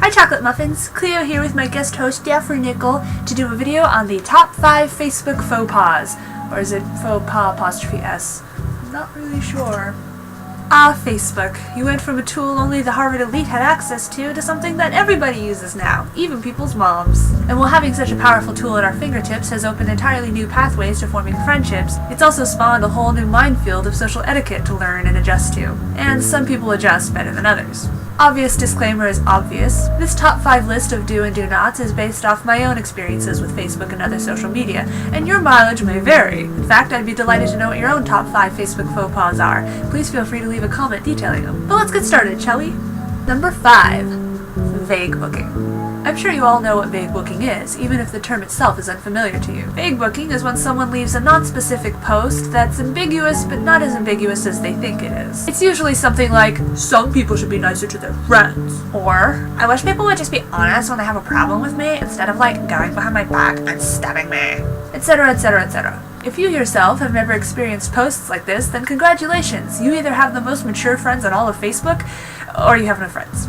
Hi Chocolate Muffins, Cleo here with my guest host Daphne Nickel to do a video on the top 5 Facebook faux pas. Or is it faux pas apostrophe S? I'm not really sure. Facebook. You went from a tool only the Harvard elite had access to something that everybody uses now, even people's moms. And while having such a powerful tool at our fingertips has opened entirely new pathways to forming friendships, it's also spawned a whole new minefield of social etiquette to learn and adjust to. And some people adjust better than others. Obvious disclaimer is obvious. This top 5 list of do and do nots is based off my own experiences with Facebook and other social media, and your mileage may vary. In fact, I'd be delighted to know what your own top 5 Facebook faux pas are. Please feel free to leave a comment detailing them. But let's get started, shall we? Number 5. Vague booking. I'm sure you all know what vague booking is, even if the term itself is unfamiliar to you. Vague booking is when someone leaves a non-specific post that's ambiguous but not as ambiguous as they think it is. It's usually something like, some people should be nicer to their friends, or, I wish people would just be honest when they have a problem with me instead of like going behind my back and stabbing me, etc, etc, etc. If you yourself have never experienced posts like this, then congratulations! You either have the most mature friends on all of Facebook, or you have no friends.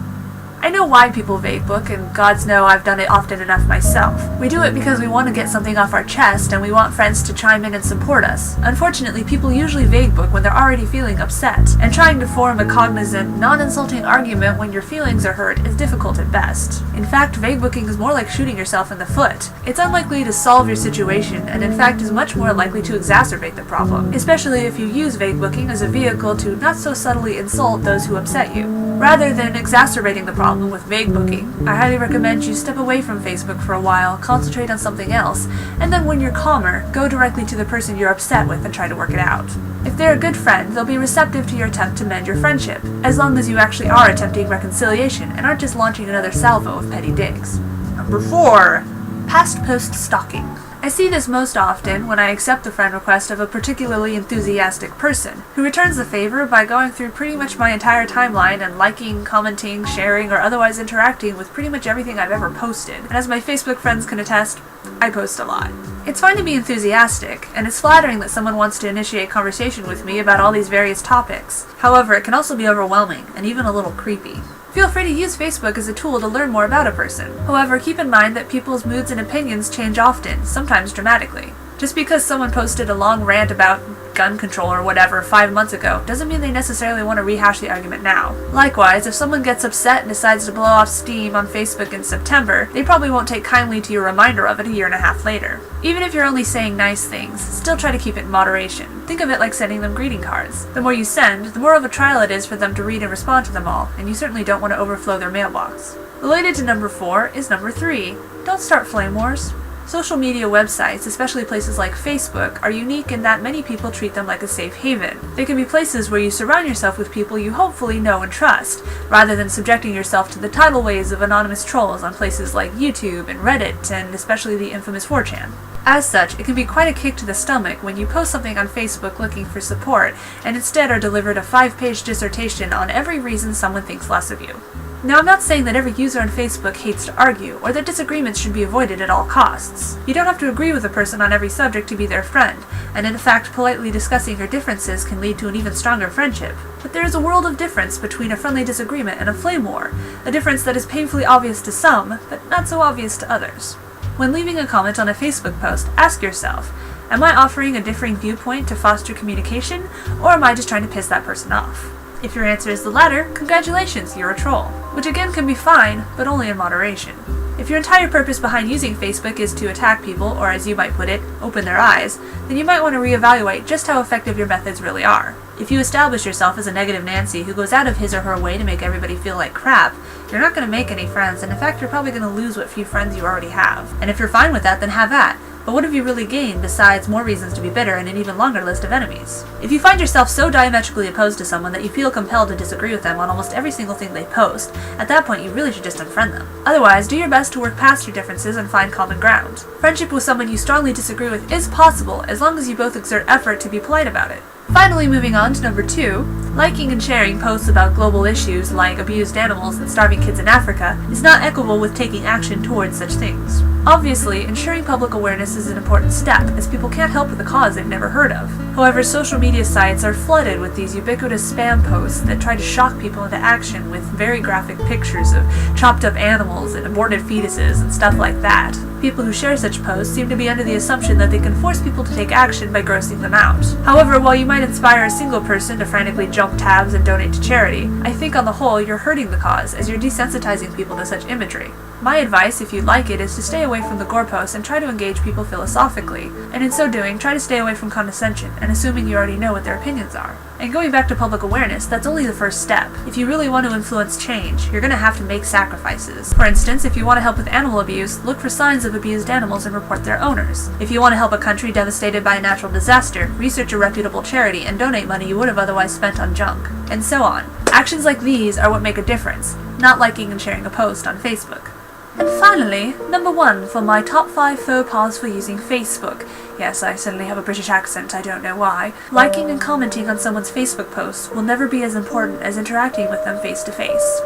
I know why people vague book, and gods know I've done it often enough myself. We do it because we want to get something off our chest, and we want friends to chime in and support us. Unfortunately, people usually vague book when they're already feeling upset, and trying to form a cognizant, non-insulting argument when your feelings are hurt is difficult at best. In fact, vague booking is more like shooting yourself in the foot. It's unlikely to solve your situation, and in fact is much more likely to exacerbate the problem, especially if you use vague booking as a vehicle to not so subtly insult those who upset you. Rather than exacerbating the problem with vague booking, I highly recommend you step away from Facebook for a while, concentrate on something else, and then when you're calmer, go directly to the person you're upset with and try to work it out. If they're a good friend, they'll be receptive to your attempt to mend your friendship, as long as you actually are attempting reconciliation and aren't just launching another salvo of petty digs. Number 4. Past post stalking. I see this most often when I accept the friend request of a particularly enthusiastic person, who returns the favor by going through pretty much my entire timeline and liking, commenting, sharing, or otherwise interacting with pretty much everything I've ever posted. And as my Facebook friends can attest, I post a lot. It's fine to be enthusiastic, and it's flattering that someone wants to initiate conversation with me about all these various topics. However, it can also be overwhelming, and even a little creepy. Feel free to use Facebook as a tool to learn more about a person. However, keep in mind that people's moods and opinions change often, sometimes dramatically. Just because someone posted a long rant about gun control or whatever 5 months ago doesn't mean they necessarily want to rehash the argument now. Likewise, if someone gets upset and decides to blow off steam on Facebook in September, they probably won't take kindly to your reminder of it a year and a half later. Even if you're only saying nice things, still try to keep it in moderation. Think of it like sending them greeting cards. The more you send, the more of a trial it is for them to read and respond to them all, and you certainly don't want to overflow their mailbox. Related to number 4 is number 3. Don't start flame wars. Social media websites, especially places like Facebook, are unique in that many people treat them like a safe haven. They can be places where you surround yourself with people you hopefully know and trust, rather than subjecting yourself to the tidal waves of anonymous trolls on places like YouTube and Reddit, and especially the infamous 4chan. As such, it can be quite a kick to the stomach when you post something on Facebook looking for support, and instead are delivered a 5-page dissertation on every reason someone thinks less of you. Now, I'm not saying that every user on Facebook hates to argue, or that disagreements should be avoided at all costs. You don't have to agree with a person on every subject to be their friend, and in fact, politely discussing your differences can lead to an even stronger friendship. But there is a world of difference between a friendly disagreement and a flame war, a difference that is painfully obvious to some, but not so obvious to others. When leaving a comment on a Facebook post, ask yourself, am I offering a differing viewpoint to foster communication, or am I just trying to piss that person off? If your answer is the latter, congratulations, you're a troll. Which again can be fine, but only in moderation. If your entire purpose behind using Facebook is to attack people, or as you might put it, open their eyes, then you might want to reevaluate just how effective your methods really are. If you establish yourself as a negative Nancy who goes out of his or her way to make everybody feel like crap, you're not going to make any friends, and in fact you're probably going to lose what few friends you already have. And if you're fine with that, then have at. But what have you really gained besides more reasons to be bitter and an even longer list of enemies? If you find yourself so diametrically opposed to someone that you feel compelled to disagree with them on almost every single thing they post, at that point you really should just unfriend them. Otherwise, do your best to work past your differences and find common ground. Friendship with someone you strongly disagree with is possible as long as you both exert effort to be polite about it. Finally, moving on to number 2, liking and sharing posts about global issues like abused animals and starving kids in Africa is not equable with taking action towards such things. Obviously, ensuring public awareness is an important step, as people can't help with a cause they've never heard of. However, social media sites are flooded with these ubiquitous spam posts that try to shock people into action with very graphic pictures of chopped up animals and aborted fetuses and stuff like that. People who share such posts seem to be under the assumption that they can force people to take action by grossing them out. However, while you might inspire a single person to frantically jump tabs and donate to charity, I think on the whole you're hurting the cause, as you're desensitizing people to such imagery. My advice, if you'd like it, is to stay away from the gore posts and try to engage people philosophically, and in so doing, try to stay away from condescension and assuming you already know what their opinions are. And going back to public awareness, that's only the first step. If you really want to influence change, you're going to have to make sacrifices. For instance, if you want to help with animal abuse, look for signs of abused animals and report their owners. If you want to help a country devastated by a natural disaster, research a reputable charity and donate money you would have otherwise spent on junk. And so on. Actions like these are what make a difference, not liking and sharing a post on Facebook. And finally, number 1 for my top 5 faux pas for using Facebook. Yes, I suddenly have a British accent, I don't know why. Liking and commenting on someone's Facebook posts will never be as important as interacting with them face to face.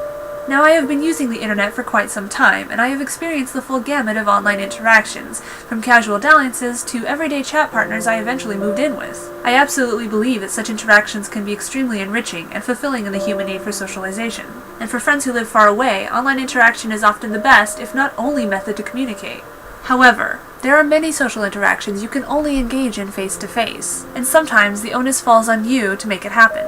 Now, I have been using the internet for quite some time, and I have experienced the full gamut of online interactions, from casual dalliances to everyday chat partners I eventually moved in with. I absolutely believe that such interactions can be extremely enriching and fulfilling in the human need for socialization. And for friends who live far away, online interaction is often the best, if not only, method to communicate. However, there are many social interactions you can only engage in face to face, and sometimes the onus falls on you to make it happen.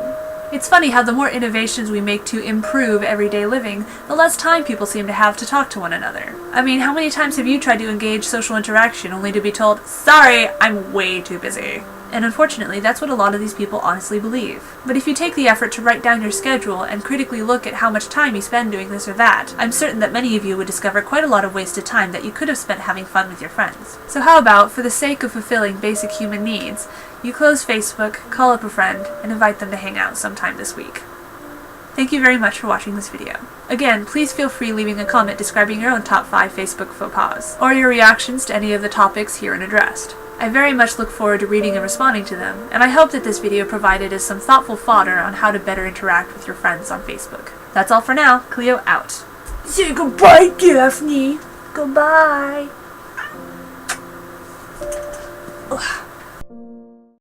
It's funny how the more innovations we make to improve everyday living, the less time people seem to have to talk to one another. I mean, how many times have you tried to engage social interaction only to be told, "Sorry, I'm way too busy"? And unfortunately, that's what a lot of these people honestly believe. But if you take the effort to write down your schedule and critically look at how much time you spend doing this or that, I'm certain that many of you would discover quite a lot of wasted time that you could have spent having fun with your friends. So how about, for the sake of fulfilling basic human needs, you close Facebook, call up a friend, and invite them to hang out sometime this week. Thank you very much for watching this video. Again, please feel free leaving a comment describing your own top 5 Facebook faux pas, or your reactions to any of the topics herein addressed. I very much look forward to reading and responding to them, and I hope that this video provided us some thoughtful fodder on how to better interact with your friends on Facebook. That's all for now. Cleo out. Say goodbye, Daphne. Goodbye. Ugh.